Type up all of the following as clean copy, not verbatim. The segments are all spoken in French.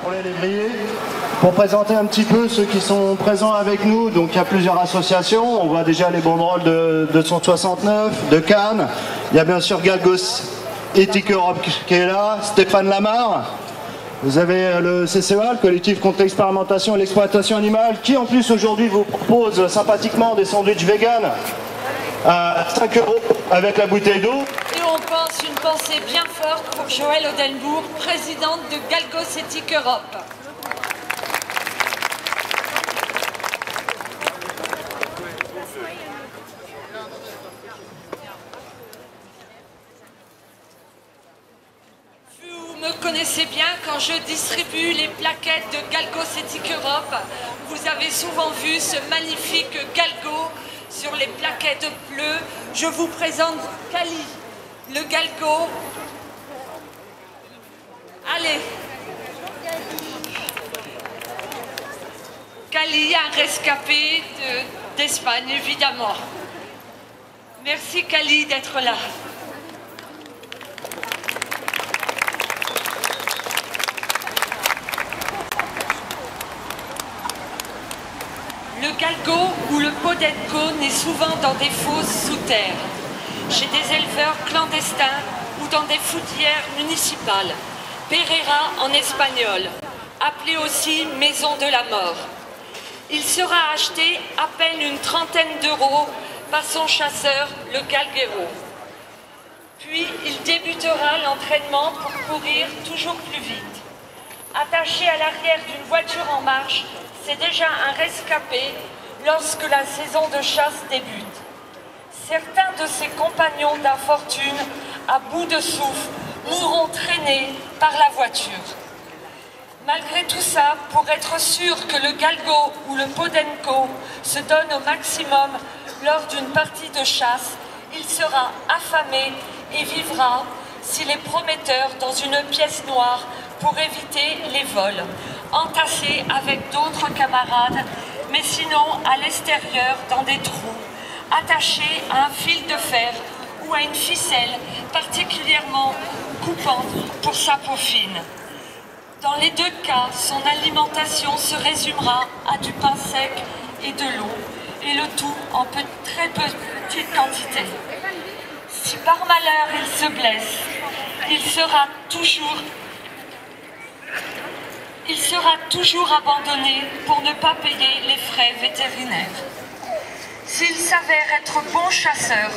pour les lévriers. Pour présenter un petit peu ceux qui sont présents avec nous, donc il y a plusieurs associations. On voit déjà les banderoles de 269, de Cannes. Il y a bien sûr Galgos Éthique Europe qui est là, Stéphane Lamarre. Vous avez le CCEA, le collectif contre l'expérimentation et l'exploitation animale, qui en plus aujourd'hui vous propose sympathiquement des sandwichs vegan à 5 € avec la bouteille d'eau. Et on pense une pensée bien forte pour Joëlle Odenbourg, présidente de Galgos Éthique Europe. Vous me connaissez bien quand je distribue les plaquettes de Galgos Éthique Europe. Vous avez souvent vu ce magnifique galgo sur les plaquettes bleues. Je vous présente Kali, le galgo. Allez. Kali, un rescapé d'Espagne, évidemment. Merci Kali d'être là. Le galgo ou le podenco naît souvent dans des fosses sous terre, chez des éleveurs clandestins ou dans des fourrières municipales. Perera en espagnol, appelé aussi maison de la mort. Il sera acheté à peine une trentaine d'euros par son chasseur, le galguero. Puis il débutera l'entraînement pour courir toujours plus vite. Attaché à l'arrière d'une voiture en marche, c'est déjà un rescapé lorsque la saison de chasse débute. Certains de ses compagnons d'infortune, à bout de souffle, mourront traînés par la voiture. Malgré tout ça, pour être sûr que le galgo ou le podenco se donne au maximum lors d'une partie de chasse, il sera affamé et vivra, s'il est prometteur, dans une pièce noire pour éviter les vols, entassé avec d'autres camarades, mais sinon à l'extérieur dans des trous, attaché à un fil de fer ou à une ficelle particulièrement coupante pour sa peau fine. Dans les deux cas, son alimentation se résumera à du pain sec et de l'eau, et le tout en très petite quantité. Si par malheur il se blesse, il sera toujours abandonné pour ne pas payer les frais vétérinaires. S'il s'avère être bon chasseur,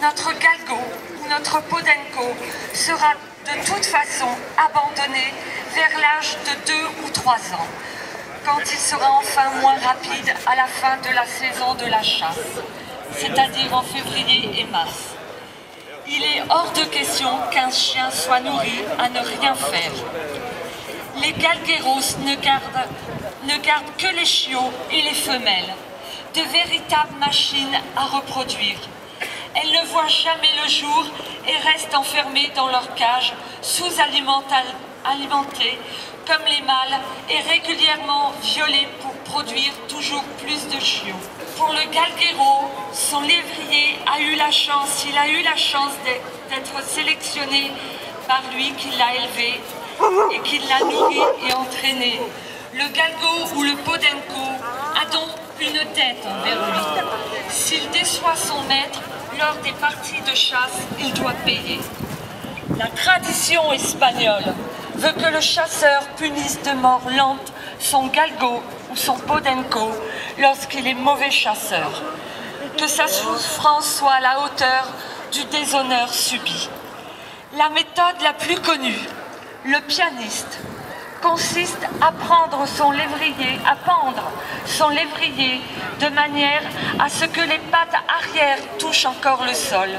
notre galgo ou notre podenco sera de toute façon abandonné vers l'âge de 2 ou 3 ans, quand il sera enfin moins rapide à la fin de la saison de la chasse, c'est-à-dire en février et mars. Il est hors de question qu'un chien soit nourri à ne rien faire. Les galgueros ne gardent que les chiots et les femelles, de véritables machines à reproduire. Elles ne voient jamais le jour et restent enfermées dans leur cage, sous-alimentées comme les mâles et régulièrement violées pour produire toujours plus de chiots. Pour le galguero, son lévrier il a eu la chance d'être sélectionné par lui qui l'a élevé et qui l'a nourri et entraîné. Le galgo ou le podenco a donc une dette envers lui. S'il déçoit son maître lors des parties de chasse, il doit payer. La tradition espagnole veut que le chasseur punisse de mort lente son galgo ou son podenco lorsqu'il est mauvais chasseur, que sa souffrance soit à la hauteur du déshonneur subi. La méthode la plus connue, le pianiste, consiste à pendre son lévrier de manière à ce que les pattes arrière touchent encore le sol.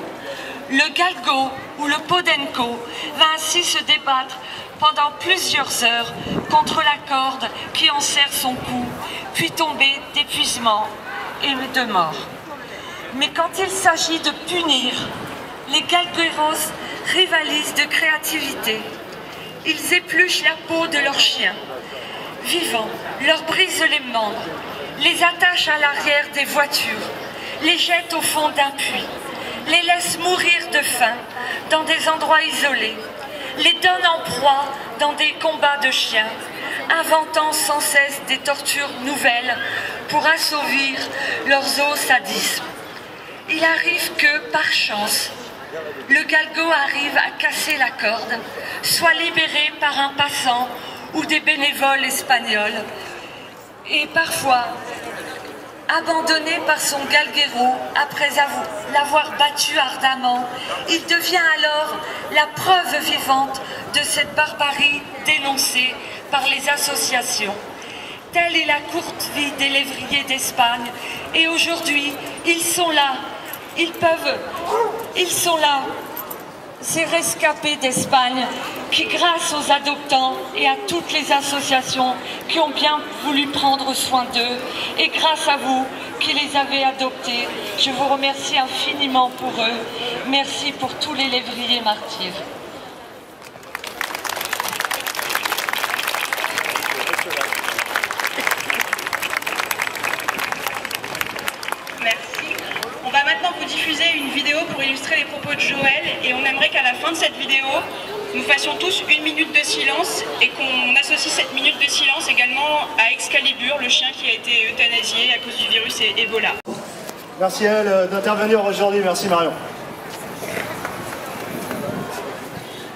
Le galgo ou le podenco va ainsi se débattre pendant plusieurs heures contre la corde qui enserre son cou, puis tomber d'épuisement et de mort. Mais quand il s'agit de punir, les galgueros rivalisent de créativité. Ils épluchent la peau de leurs chiens, vivants, leur brisent les membres, les attachent à l'arrière des voitures, les jettent au fond d'un puits, les laissent mourir de faim dans des endroits isolés, les donnent en proie dans des combats de chiens, inventant sans cesse des tortures nouvelles pour assouvir leurs os sadismes. Il arrive que, par chance, le galgo arrive à casser la corde, soit libéré par un passant ou des bénévoles espagnols, et parfois abandonné par son galguero après l'avoir battu ardemment. Il devient alors la preuve vivante de cette barbarie dénoncée par les associations. Telle est la courte vie des lévriers d'Espagne, et aujourd'hui, ils sont là. Ils sont là, ces rescapés d'Espagne qui, grâce aux adoptants et à toutes les associations qui ont bien voulu prendre soin d'eux, et grâce à vous qui les avez adoptés, je vous remercie infiniment pour eux. Merci pour tous les lévriers martyrs. On va maintenant vous diffuser une vidéo pour illustrer les propos de Joël, et on aimerait qu'à la fin de cette vidéo, nous fassions tous 1 minute de silence et qu'on associe cette minute de silence également à Excalibur, le chien qui a été euthanasié à cause du virus Ebola. Merci Elle d'intervenir aujourd'hui, merci Marion.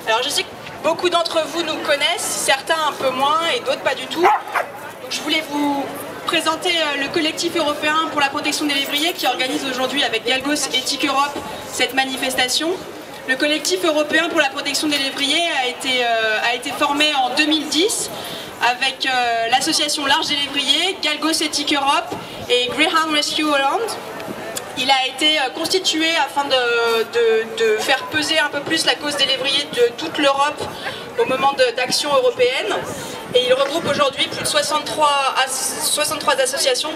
Alors je sais que beaucoup d'entre vous nous connaissent, certains un peu moins et d'autres pas du tout. Donc je voulais vous présenter le collectif européen pour la protection des lévriers qui organise aujourd'hui avec Galgos et TIC Europe cette manifestation. Le collectif européen pour la protection des lévriers a été formé en 2010 avec l'association L'Arche des lévriers, Galgos et TIC Europe et Greyhound Rescue Holland. Il a été constitué afin de faire peser un peu plus la cause des lévriers de toute l'Europe au moment d'action européenne. Et il regroupe aujourd'hui plus de 63 associations.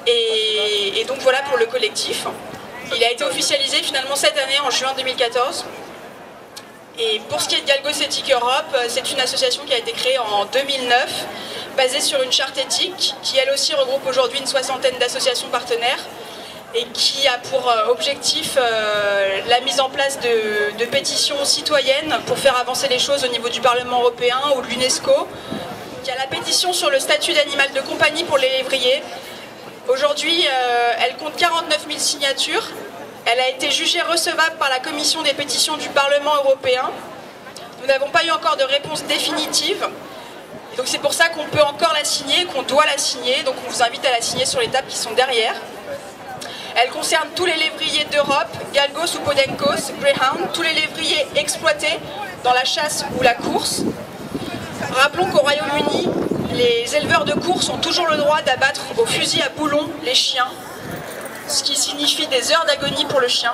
Et donc voilà pour le collectif. Il a été officialisé finalement cette année, en juin 2014. Et pour ce qui est de Galgos et TIC Europe, c'est une association qui a été créée en 2009, basée sur une charte éthique, qui elle aussi regroupe aujourd'hui une 60aine d'associations partenaires, et qui a pour objectif la mise en place de pétitions citoyennes pour faire avancer les choses au niveau du Parlement européen ou de l'UNESCO. Il y a la pétition sur le statut d'animal de compagnie pour les lévriers. Aujourd'hui, elle compte 49 000 signatures. Elle a été jugée recevable par la commission des pétitions du Parlement européen. Nous n'avons pas eu encore de réponse définitive. Donc c'est pour ça qu'on peut encore la signer, qu'on doit la signer. Donc on vous invite à la signer sur les tables qui sont derrière. Elle concerne tous les lévriers d'Europe, Galgos ou Podencos, Greyhound, tous les lévriers exploités dans la chasse ou la course. Rappelons qu'au Royaume-Uni, les éleveurs de course ont toujours le droit d'abattre au fusil à boulon les chiens, ce qui signifie des heures d'agonie pour le chien.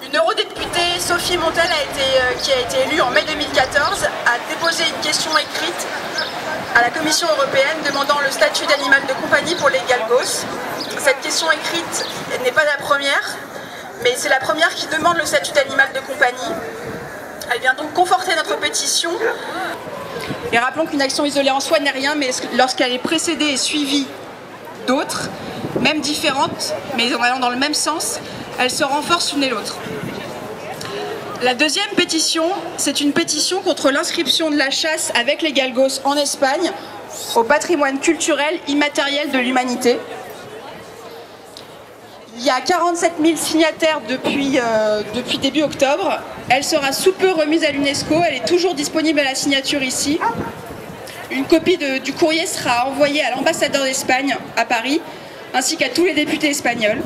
Une eurodéputée, Sophie Montel, qui a été élue en mai 2014, a déposé une question écrite à la Commission européenne demandant le statut d'animal de compagnie pour les galgos. Cette question écrite n'est pas la première, mais c'est la première qui demande le statut d'animal de compagnie. Elle vient donc conforter notre pétition. Et rappelons qu'une action isolée en soi n'est rien, mais lorsqu'elle est précédée et suivie d'autres, même différentes, mais en allant dans le même sens, elles se renforcent l'une et l'autre. La deuxième pétition, c'est une pétition contre l'inscription de la chasse avec les galgos en Espagne au patrimoine culturel immatériel de l'humanité. Il y a 47 000 signataires depuis début octobre. Elle sera sous peu remise à l'UNESCO. Elle est toujours disponible à la signature ici. Une copie du courrier sera envoyée à l'ambassadeur d'Espagne à Paris, ainsi qu'à tous les députés espagnols.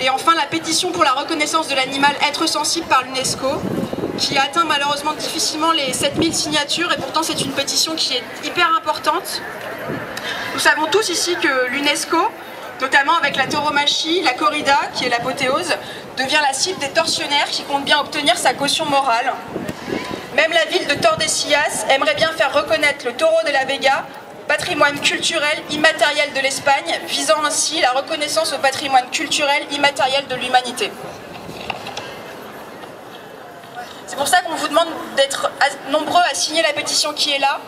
Et enfin, la pétition pour la reconnaissance de l'animal être sensible par l'UNESCO, qui atteint malheureusement difficilement les 7000 signatures, et pourtant c'est une pétition qui est hyper importante. Nous savons tous ici que l'UNESCO, notamment avec la tauromachie, la corrida, qui est l'apothéose, devient la cible des tortionnaires qui comptent bien obtenir sa caution morale. Même la ville de Tordesillas aimerait bien faire reconnaître le taureau de la Vega, patrimoine culturel immatériel de l'Espagne, visant ainsi la reconnaissance au patrimoine culturel immatériel de l'humanité. C'est pour ça qu'on vous demande d'être nombreux à signer la pétition qui est là,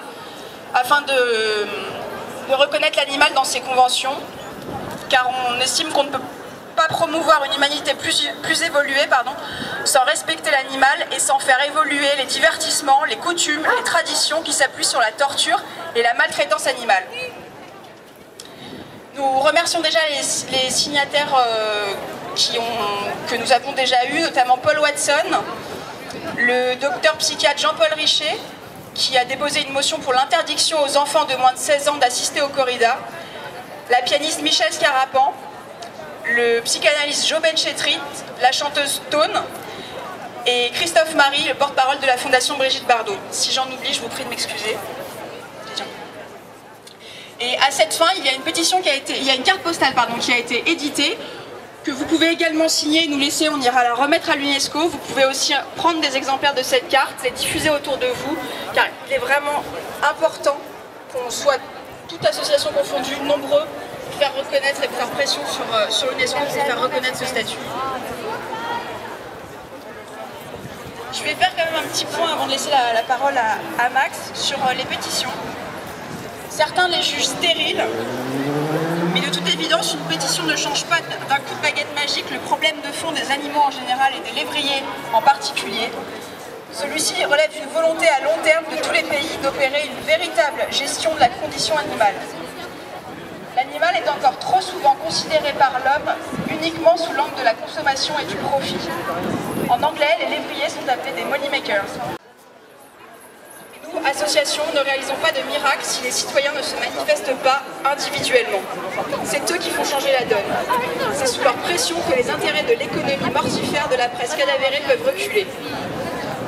afin de reconnaître l'animal dans ces conventions, car on estime qu'on ne peut pas promouvoir une humanité plus évoluée sans respecter l'animal et sans faire évoluer les divertissements, les coutumes, les traditions qui s'appuient sur la torture et la maltraitance animale. Nous remercions déjà les signataires que nous avons déjà eus, notamment Paul Watson, le docteur psychiatre Jean-Paul Richet, qui a déposé une motion pour l'interdiction aux enfants de moins de 16 ans d'assister aux corridas, la pianiste Michel Scarapan, le psychanalyste Jo Benchetrit, la chanteuse Tone et Christophe Marie, le porte-parole de la Fondation Brigitte Bardot. Si j'en oublie, je vous prie de m'excuser. Et à cette fin, il y a une pétition il y a une carte postale qui a été éditée, que vous pouvez également signer et nous laisser, on ira la remettre à l'UNESCO. Vous pouvez aussi prendre des exemplaires de cette carte, les diffuser autour de vous, car il est vraiment important qu'on soit, toute association confondue, nombreux, pour faire reconnaître et pour faire pression sur l'UNESCO pour faire reconnaître ce statut. Je vais faire quand même un petit point avant de laisser la parole à Max sur les pétitions. Certains les jugent stériles, mais de toute évidence, une pétition ne change pas d'un coup de baguette magique le problème de fond des animaux en général et des lévriers en particulier. Celui-ci relève d'une volonté à long terme de tous les pays d'opérer une véritable gestion de la condition animale. L'animal est encore trop souvent considéré par l'homme uniquement sous l'angle de la consommation et du profit. En anglais, les lévriers sont appelés des money makers. Nous, associations, ne réalisons pas de miracle si les citoyens ne se manifestent pas individuellement. C'est eux qui font changer la donne. C'est sous leur pression que les intérêts de l'économie mortifère de la presse cadavérée peuvent reculer.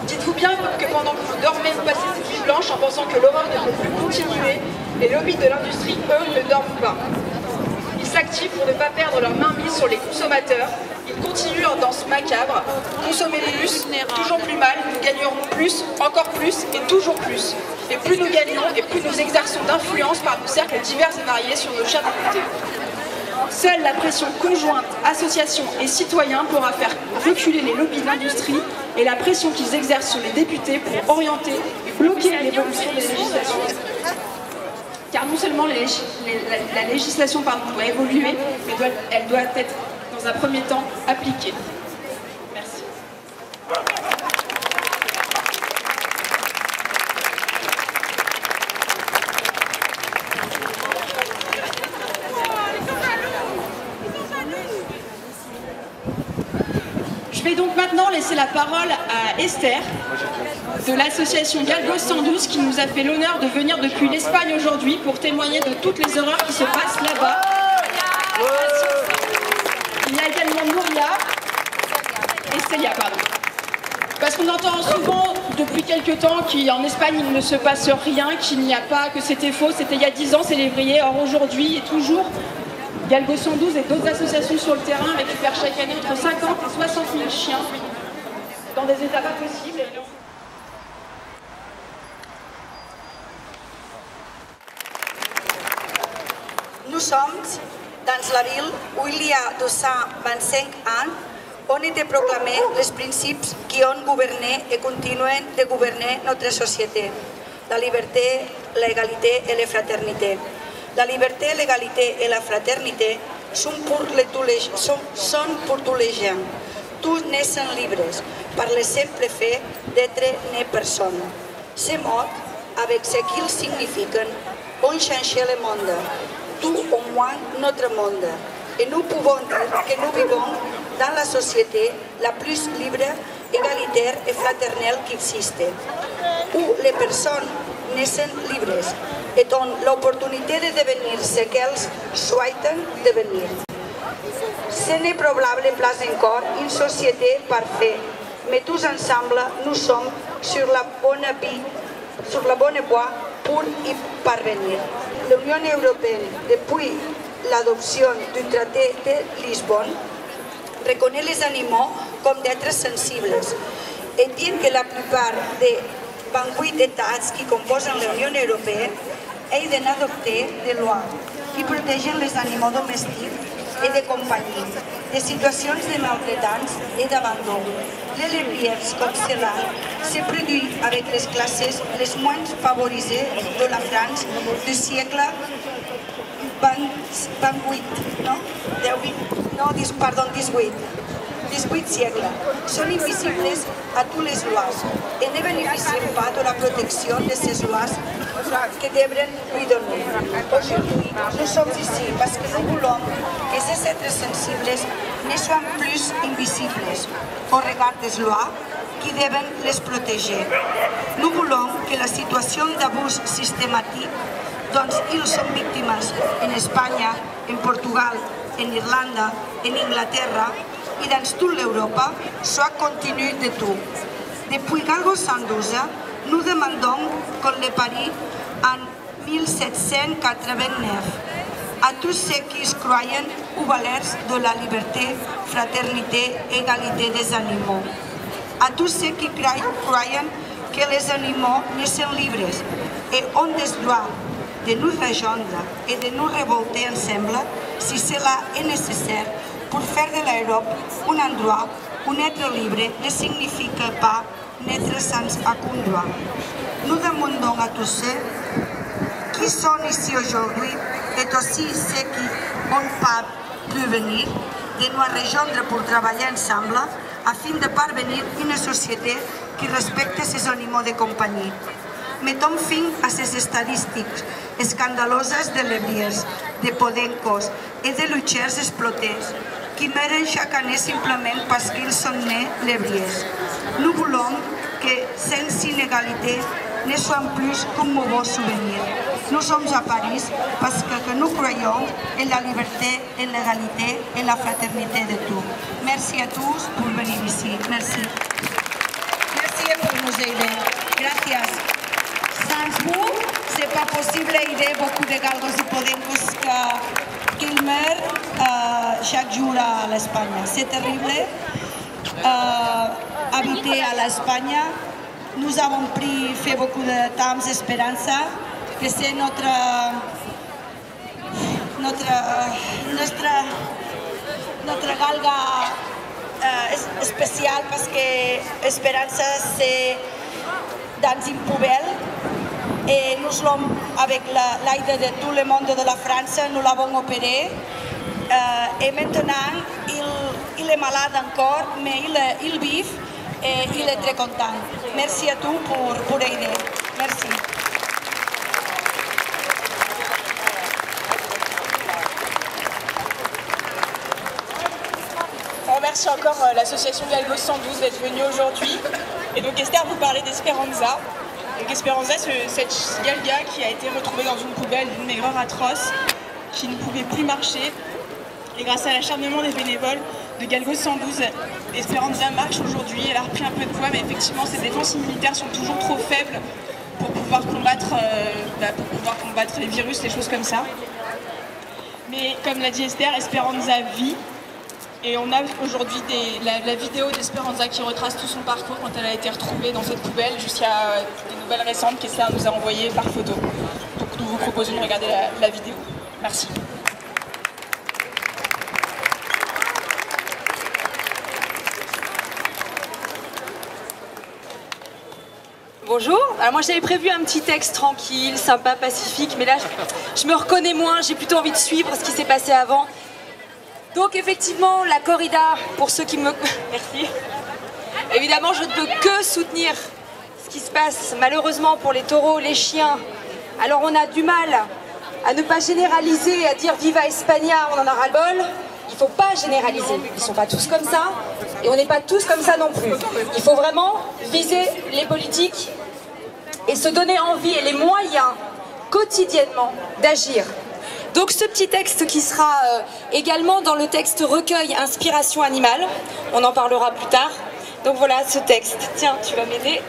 Dites-vous bien que pendant que vous dormez, vous passez cette nuit blanche en pensant que l'horreur ne peut plus continuer. Les lobbies de l'industrie, eux, ne dorment pas. Ils s'activent pour ne pas perdre leur mainmise sur les consommateurs. Ils continuent leur danse macabre. Consommer plus, toujours plus mal, nous gagnerons plus, encore plus et toujours plus. Et plus nous gagnons et plus nous exerçons d'influence par nos cercles divers et variés sur nos chers députés. Seule la pression conjointe, associations et citoyens pourra faire reculer les lobbies de l'industrie et la pression qu'ils exercent sur les députés pour orienter et bloquer l'évolution des législations. Car non seulement la législation doit évoluer, mais elle doit être dans un premier temps appliquée. Merci. Je vais donc maintenant laisser la parole à Esther de l'association Galgos 112 qui nous a fait l'honneur de venir depuis l'Espagne aujourd'hui pour témoigner de toutes les horreurs qui se passent là-bas. Il y a également Nouria et Célia, pardon. Parce qu'on entend souvent depuis quelques temps qu'en Espagne il ne se passe rien, qu'il n'y a pas, que c'était faux, c'était il y a 10 ans, c'est lévrier. Or aujourd'hui et toujours, Galgos 112 et d'autres associations sur le terrain récupèrent chaque année entre 50 et 60 000 chiens dans des états pas possibles. Nous sommes dans la ville où il y a 225 ans on était proclamés les principes qui ont gouverné et continuent de gouverner notre société. La liberté, l'égalité et la fraternité. La liberté, l'égalité et la fraternité sont pour tous les gens. Tous naissent libres par le simple fait d'être nés personne. Ces mots, avec ce qu'ils signifient, ont changé le monde, tout au moins notre monde. Et nous pouvons dire que nous vivons dans la société la plus libre, égalitaire et fraternelle qui existe, où les personnes naissent libres et ont l'opportunité de devenir ce qu'elles souhaitent devenir. Ce n'est probablement pas encore une société parfaite, mais tous ensemble, nous sommes sur la bonne voie pour y parvenir. L'Union européenne, depuis l'adoption du traité de Lisbonne, reconnaît les animaux comme des êtres sensibles et dit que la plupart des 28 États qui composent l'Union européenne aient adopté des lois qui protègent les animaux domestiques et de compagnie des situations de maltraitance et d'abandon. Les lévriers comme cela se produisent avec les classes les moins favorisées de la France du siècle 18. 18 siècles són invisibles a toutes les lois et ne beneficien pas de la protecció de ces lois que devraient lui donner. Aujourd'hui, nous sommes ici parce que nous voulons que ces êtres sensibles ne soient plus invisibles au regard des lois qui deven les protéger. Nous voulons que la situació d'abús sistemàtic, doncs ils són víctimes en Espanya, en Portugal, en Irlanda, en Inglaterra i dans toute l'Europa, soit continue de tout. Depuis Galgo 112, nous demandons qu'on le pari en 1789 à tous ceux qui croient aux valeurs de la liberté, fraternité et égalité des animaux. À tous ceux qui croient que les animaux ne sont libres et ont le droit de nous rejoindre et de nous révolter ensemble si cela est nécessaire pour faire de l'Europe un endroit où être libre ne signifie pas n'être sans aucun droit. Nous demandons à tous ceux qui sont ici aujourd'hui et aussi ceux qui n'ont pas pu venir de nous rejoindre pour travailler ensemble afin de parvenir à une société qui respecte ces animaux de compagnie. Mettons fin a ces statistiques escandaloses de lébriers, de podencos et de lutxers explotés qui meurent chaque année simplement parce qu'ils sont nés lébriers. Nous voulons que sans inégalité ne soient plus qu'un mauvais souvenir. Nous sommes à Paris parce que nous croyons en la liberté, en l'égalité et la fraternité de tous. Merci à tous pour venir ici. Merci. Merci pour nous aider. Gracias. Sans vous, ce n'est pas possible d'aider beaucoup de galgos et podencos qui meurent chaque jour à l'Espagne. C'est terrible. Habiter à l'Espagne, nous avons fait beaucoup de temps d'espérance, que c'est notre galga spéciale parce que Esperanza c'est dans une poubelle et nous l'avons avec l'aide de tout le monde de la France, nous l'avons opéré et maintenant il est malade encore mais il vit et il est très content. Merci à tous pour aider. Merci. On remercie encore l'association Galgo 112 d'être venue aujourd'hui. Et donc Esther vous parlait d'Esperanza. Donc Esperanza, c'est cette galga qui a été retrouvée dans une poubelle d'une maigreur atroce, qui ne pouvait plus marcher. Et grâce à l'acharnement des bénévoles de Galgo 112, Esperanza marche aujourd'hui. Elle a repris un peu de poids, mais effectivement ses défenses immunitaires sont toujours trop faibles pour pouvoir combattre les virus, les choses comme ça. Mais comme l'a dit Esther, Esperanza vit. Et on a aujourd'hui la vidéo d'Esperanza qui retrace tout son parcours quand elle a été retrouvée dans cette poubelle jusqu'à des nouvelles récentes qu'Esther nous a envoyées par photo. Donc nous vous proposons de regarder la vidéo. Merci. Bonjour, alors moi j'avais prévu un petit texte tranquille, sympa, pacifique, mais là je me reconnais moins, j'ai plutôt envie de suivre ce qui s'est passé avant. Donc effectivement, la corrida, pour ceux qui me... Merci. Évidemment, je ne peux que soutenir ce qui se passe malheureusement pour les taureaux, les chiens. Alors on a du mal à ne pas généraliser et à dire Viva España, on en a ras-le-bol. Il ne faut pas généraliser, ils ne sont pas tous comme ça et on n'est pas tous comme ça non plus. Il faut vraiment viser les politiques et se donner envie et les moyens quotidiennement d'agir. Donc ce petit texte qui sera également dans le texte recueil Inspiration animale, on en parlera plus tard. Donc voilà ce texte, tiens tu vas m'aider.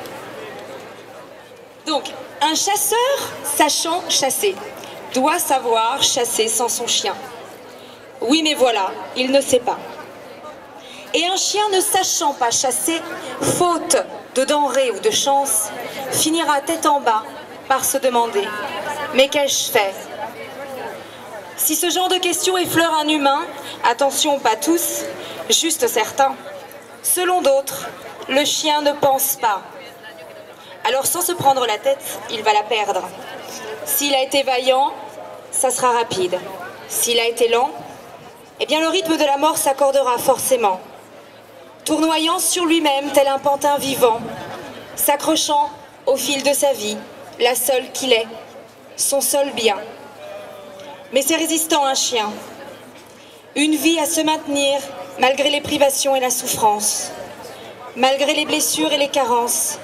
Donc un chasseur sachant chasser doit savoir chasser sans son chien. Oui mais voilà, il ne sait pas. Et un chien ne sachant pas chasser, faute de denrées ou de chance, finira tête en bas par se demander « Mais qu'ai-je fait ?» Si ce genre de questions effleure un humain, attention pas tous, juste certains, selon d'autres, le chien ne pense pas. Alors sans se prendre la tête, il va la perdre. S'il a été vaillant, ça sera rapide. S'il a été lent, eh bien le rythme de la mort s'accordera forcément. tournoyant sur lui-même tel un pantin vivant, s'accrochant au fil de sa vie, la seule qu'il est, son seul bien. Mais c'est résistant un chien, une vie à se maintenir malgré les privations et la souffrance, malgré les blessures et les carences.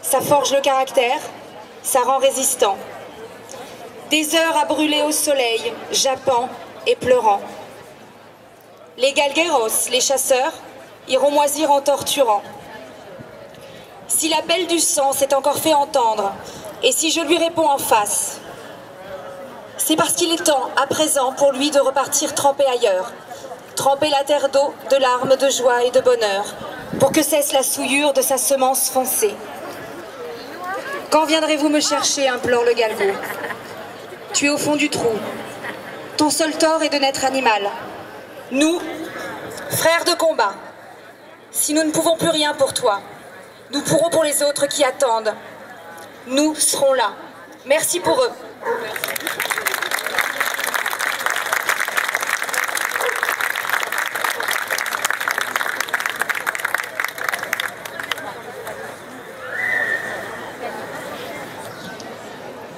Ça forge le caractère, ça rend résistant. Des heures à brûler au soleil, jappant et pleurant. Les galgueros, les chasseurs, iront moisir en torturant. Si l'appel du sang s'est encore fait entendre, et si je lui réponds en face, c'est parce qu'il est temps, à présent, pour lui de repartir tremper ailleurs, tremper la terre d'eau, de larmes, de joie et de bonheur, pour que cesse la souillure de sa semence foncée. Quand viendrez-vous me chercher, implore le galgo. Tu es au fond du trou. Ton seul tort est de n'être animal. Nous, frères de combat, si nous ne pouvons plus rien pour toi, nous pourrons pour les autres qui attendent. Nous serons là. Merci pour eux.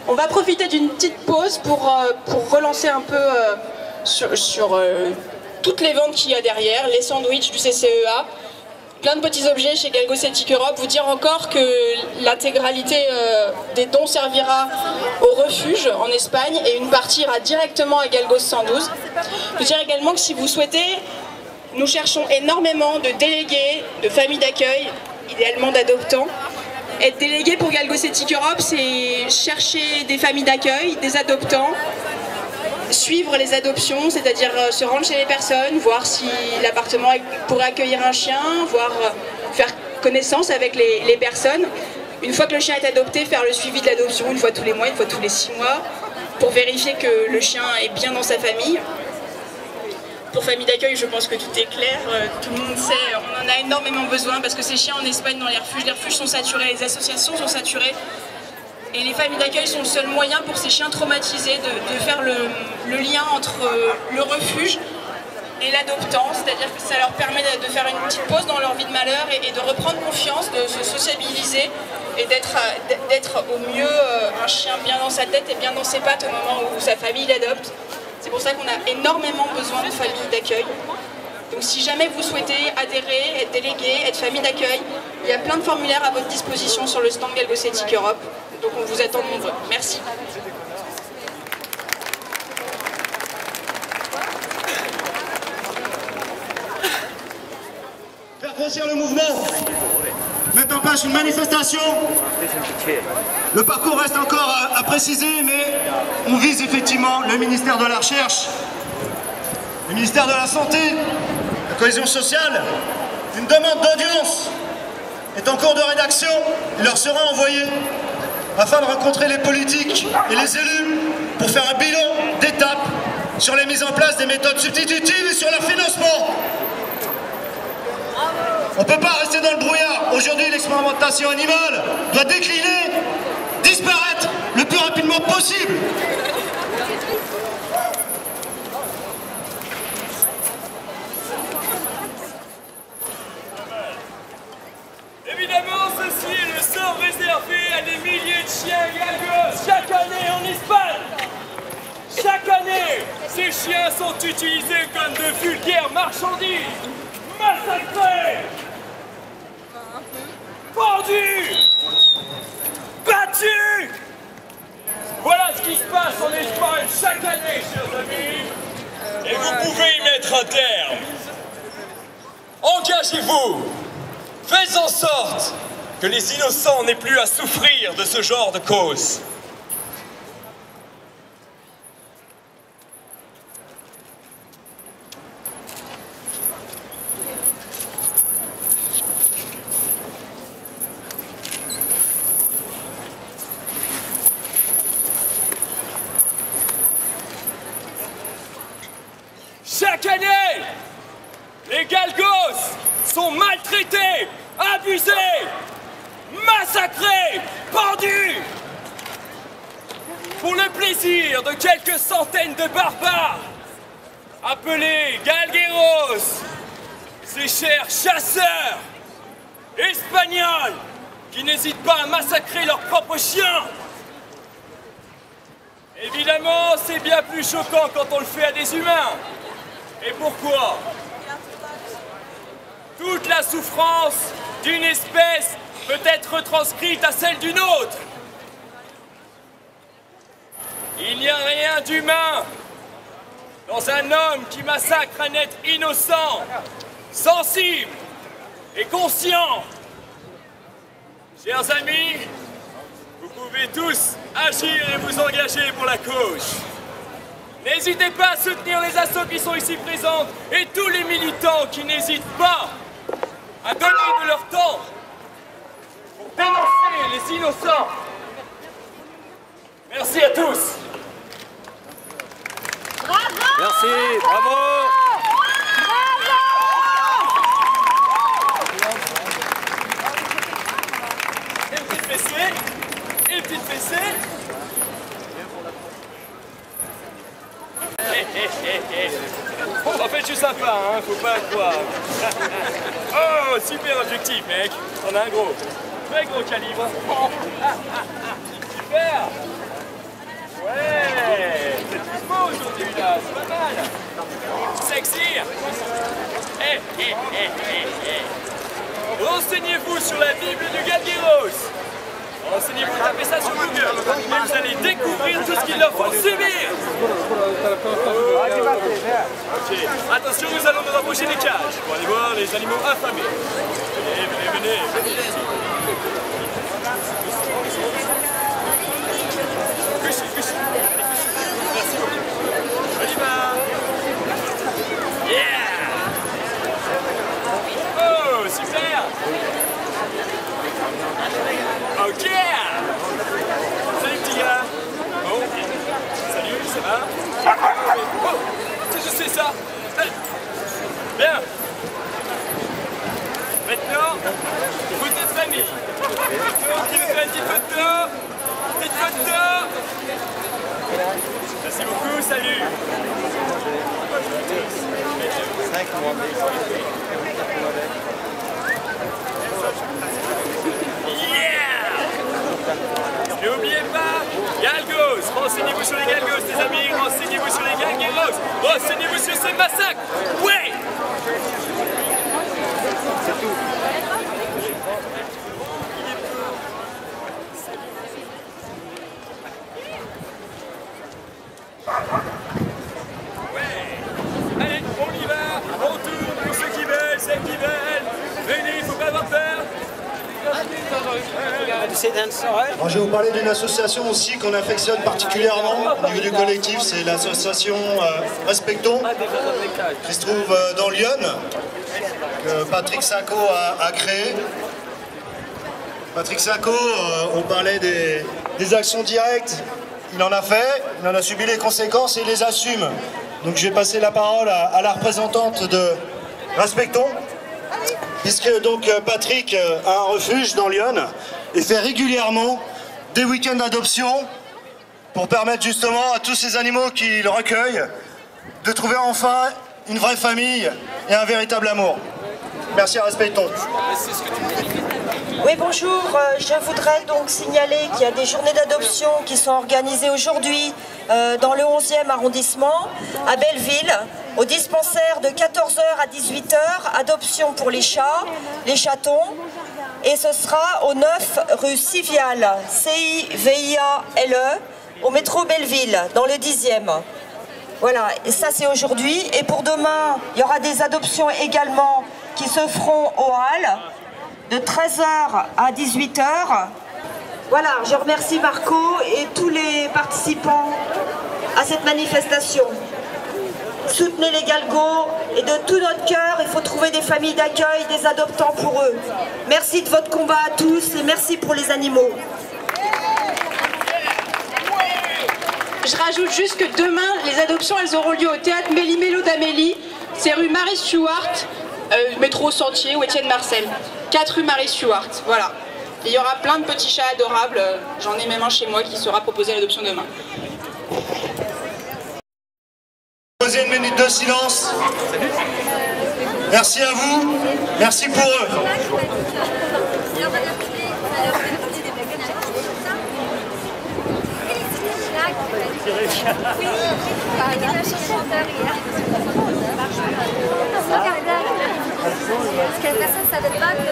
On va profiter d'une petite pause pour relancer un peu sur toutes les ventes qu'il y a derrière, les sandwichs du CCEA, plein de petits objets chez Galgos Ethique Europe. Vous dire encore que l'intégralité des dons servira au refuge en Espagne et une partie ira directement à Galgos 112. Vous dire également que si vous souhaitez, nous cherchons énormément de délégués, de familles d'accueil, idéalement d'adoptants. Être délégué pour Galgos Ethique Europe, c'est chercher des familles d'accueil, des adoptants, suivre les adoptions, c'est-à-dire se rendre chez les personnes, voir si l'appartement pourrait accueillir un chien, voir faire connaissance avec les personnes. Une fois que le chien est adopté, faire le suivi de l'adoption une fois tous les mois, une fois tous les 6 mois, pour vérifier que le chien est bien dans sa famille. Pour famille d'accueil, je pense que tout est clair, tout le monde sait, on en a énormément besoin parce que ces chiens en Espagne dans les refuges sont saturés, les associations sont saturées et les familles d'accueil sont le seul moyen pour ces chiens traumatisés de faire le lien entre le refuge et l'adoptant, c'est-à-dire que ça leur permet de faire une petite pause dans leur vie de malheur et de reprendre confiance, de se sociabiliser et d'être au mieux un chien bien dans sa tête et bien dans ses pattes au moment où sa famille l'adopte. C'est pour ça qu'on a énormément besoin de familles d'accueil. Donc si jamais vous souhaitez adhérer, être délégué, être famille d'accueil, il y a plein de formulaires à votre disposition sur le stand Galgos Ethique Europe. Donc on vous attend nombreux. Merci. Faire grossir le mouvement, mettre en place une manifestation. Le parcours reste encore à préciser, mais on vise effectivement le ministère de la Recherche, le ministère de la Santé, la cohésion sociale. Une demande d'audience est en cours de rédaction et leur sera envoyée afin de rencontrer les politiques et les élus pour faire un bilan d'étape sur les mises en place des méthodes substitutives et sur leur financement. On ne peut pas rester dans le brouillard. Aujourd'hui, l'expérimentation animale doit décliner, disparaître le plus rapidement possible. Évidemment, ceci est le sort réservé à des milliers de chiens galgos chaque année en Espagne. Chaque année, ces chiens sont utilisés comme de vulgaires marchandises, massacrés, pendus, battus. Voilà ce qui se passe en Espagne chaque année, chers amis. Et vous pouvez y mettre un terme. Engagez-vous. Faites en sorte que les innocents n'aient plus à souffrir de ce genre de cause. Chaque année, les galgos sont maltraités, abusés, massacrés, pendus, pour le plaisir de quelques centaines de barbares, appelés galgueros, ces chers chasseurs espagnols qui n'hésitent pas à massacrer leurs propres chiens. Évidemment, c'est bien plus choquant quand on le fait à des humains. Et pourquoi? Toute la souffrance d'une espèce peut être retranscrite à celle d'une autre. Il n'y a rien d'humain dans un homme qui massacre un être innocent, sensible et conscient. Chers amis, vous pouvez tous agir et vous engager pour la cause. N'hésitez pas à soutenir les assos qui sont ici présents et tous les militants qui n'hésitent pas à donner de leur temps pour dénoncer les innocents. Merci à tous. Bravo! Merci, bravo! Et une petite fessée. Et une petite fessée. En fait, je suis sympa, hein, faut pas croire. Oh, super objectif, mec. On a un gros, très gros calibre. Super. Ouais, c'est plus beau aujourd'hui là, c'est pas mal. Sexy. Renseignez-vous sur la Bible du Galgueros. Renseignez-vous, tapez ça sur Google et vous allez découvrir tout ce qu'il leur faut subir. Ok, attention, nous allons nous rapprocher des cages pour aller voir les animaux affamés. Venez. Merci beaucoup. On y va. Yeah. Oh, super. Ok. Salut petit gars. Bon. Salut, ça va? Oh, je sais ça. Bien. Maintenant, photo de famille. Qui nous fait une petite photo? Petite photo. Merci beaucoup, salut. Yeah. N'oubliez pas, Galgos, renseignez-vous sur les Galgos, les amis, renseignez-vous sur les Galgueros, renseignez-vous sur ces massacres. Ouais. C'est tout. Allez, on y va, on tourne pour ceux qui veulent, celles qui veulent. Venez, il ne faut pas avoir peur. Alors, je vais vous parler d'une association aussi qu'on affectionne particulièrement au niveau du collectif, c'est l'association Respectons, qui se trouve dans Lyon, que Patrick Sacco a créé. Patrick Sacco, on parlait des actions directes, il en a fait, il en a subi les conséquences et il les assume. Donc je vais passer la parole à la représentante de Respectons, puisque donc Patrick a un refuge dans Lyon et fait régulièrement des week-ends d'adoption pour permettre justement à tous ces animaux qu'il recueille de trouver enfin une vraie famille et un véritable amour. Merci à Respectons. Oui, bonjour. Je voudrais donc signaler qu'il y a des journées d'adoption qui sont organisées aujourd'hui dans le 11e arrondissement, à Belleville, au dispensaire de 14h à 18h, adoption pour les chats, les chatons, et ce sera au 9 rue Civial, C-I-V-I-A-L-E, au métro Belleville, dans le 10e. Voilà, et ça c'est aujourd'hui. Et pour demain, il y aura des adoptions également qui se feront au hall, de 13h à 18h. Voilà, je remercie Marco et tous les participants à cette manifestation. Soutenez les galgos et de tout notre cœur, il faut trouver des familles d'accueil, des adoptants pour eux. Merci de votre combat à tous et merci pour les animaux. Je rajoute juste que demain, les adoptions, elles auront lieu au théâtre Méli-Mélo d'Amélie. C'est rue Marie Stuart, métro Sentier ou Étienne Marcel. 4 rue Marie Stuart, voilà. Et il y aura plein de petits chats adorables. J'en ai même un chez moi qui sera proposé à l'adoption demain. Posez une minute de silence. Salut. Merci à vous, merci pour eux. Parce que personne ne savait pas que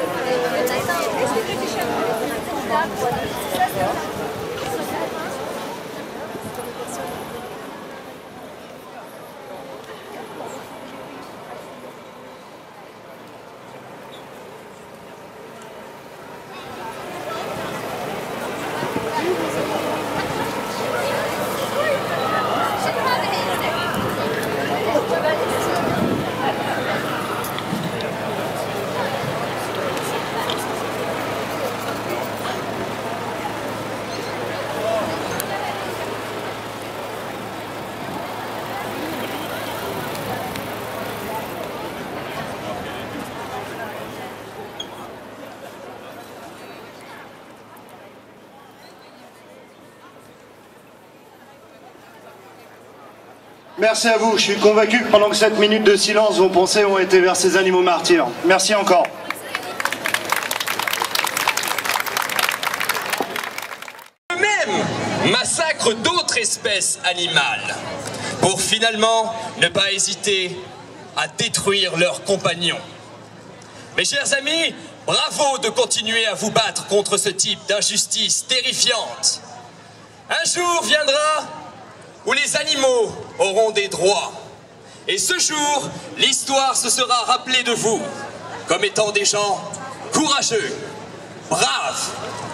Merci à vous. Je suis convaincu que pendant que cette minute de silence, vos pensées ont été vers ces animaux martyrs. Merci encore. Eux-mêmes massacrent d'autres espèces animales pour finalement ne pas hésiter à détruire leurs compagnons. Mes chers amis, bravo de continuer à vous battre contre ce type d'injustice terrifiante. Un jour viendra où les animaux auront des droits. Et ce jour, l'histoire se sera rappelée de vous comme étant des gens courageux, braves,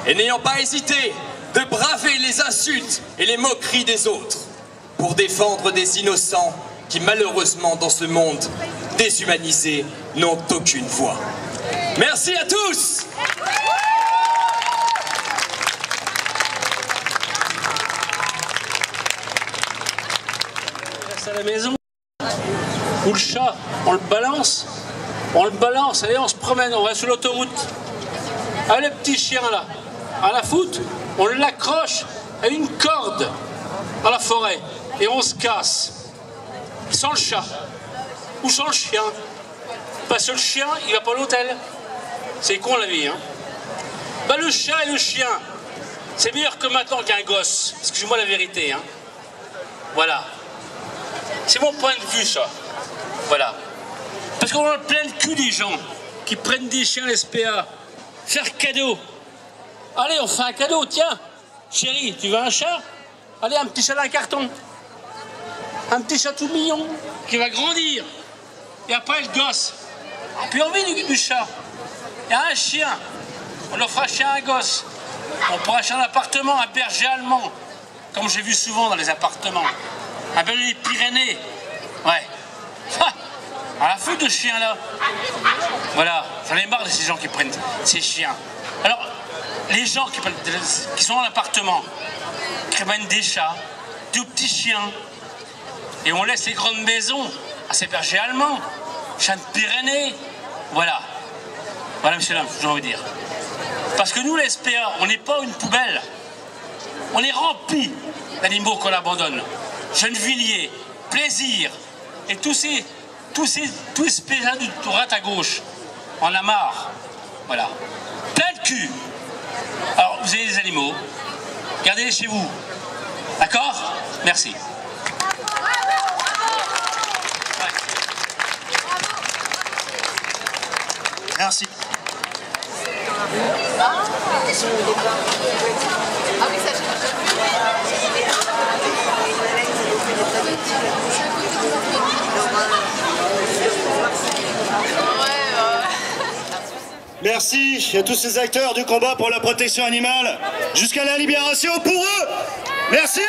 et n'ayant pas hésité de braver les insultes et les moqueries des autres pour défendre des innocents qui malheureusement dans ce monde déshumanisé n'ont aucune voix. Merci à tous! À la maison, ou le chat, on le balance, allez on se promène, on va sur l'autoroute. Ah, le petit chien là, à la foot, on l'accroche à une corde à la forêt et on se casse. Sans le chat, ou sans le chien. Parce que le chien, il va pas à l'hôtel. C'est con la vie, hein. Bah, le chat et le chien, c'est meilleur que maintenant qu'un gosse. Excusez-moi la vérité, hein. Voilà. C'est mon point de vue, ça. Voilà. Parce qu'on a plein le cul des gens qui prennent des chiens à l'SPA. Faire cadeau. Allez, on fait un cadeau, tiens. Chérie, tu veux un chat? Allez, un petit chat d'un carton. Un petit chat tout mignon qui va grandir. Et après, le gosse. Puis on vit du chat. Il y a un chien. On offre un chien à un gosse. On pourra acheter un appartement, un berger allemand. Comme j'ai vu souvent dans les appartements. Un bel les Pyrénées. Ouais. À la foutre de chiens là. Voilà. J'en ai marre de ces gens qui prennent ces chiens. Alors, les gens qui sont dans l'appartement, qui prennent des chats, des petits chiens, et on laisse les grandes maisons à ces bergers allemands, chiens de Pyrénées. Voilà. Voilà, monsieur l'homme, j'ai envie de dire. Parce que nous, les SPA, on n'est pas une poubelle. On est rempli d'animaux qu'on abandonne. Gennevilliers, Plaisir, et tous ces spéciaux de droite à gauche. On en a marre. Voilà. Plein de cul. Alors, vous avez des animaux, gardez-les chez vous. D'accord? Merci. Merci. Merci à tous ces acteurs du combat pour la protection animale, jusqu'à la libération pour eux. Merci.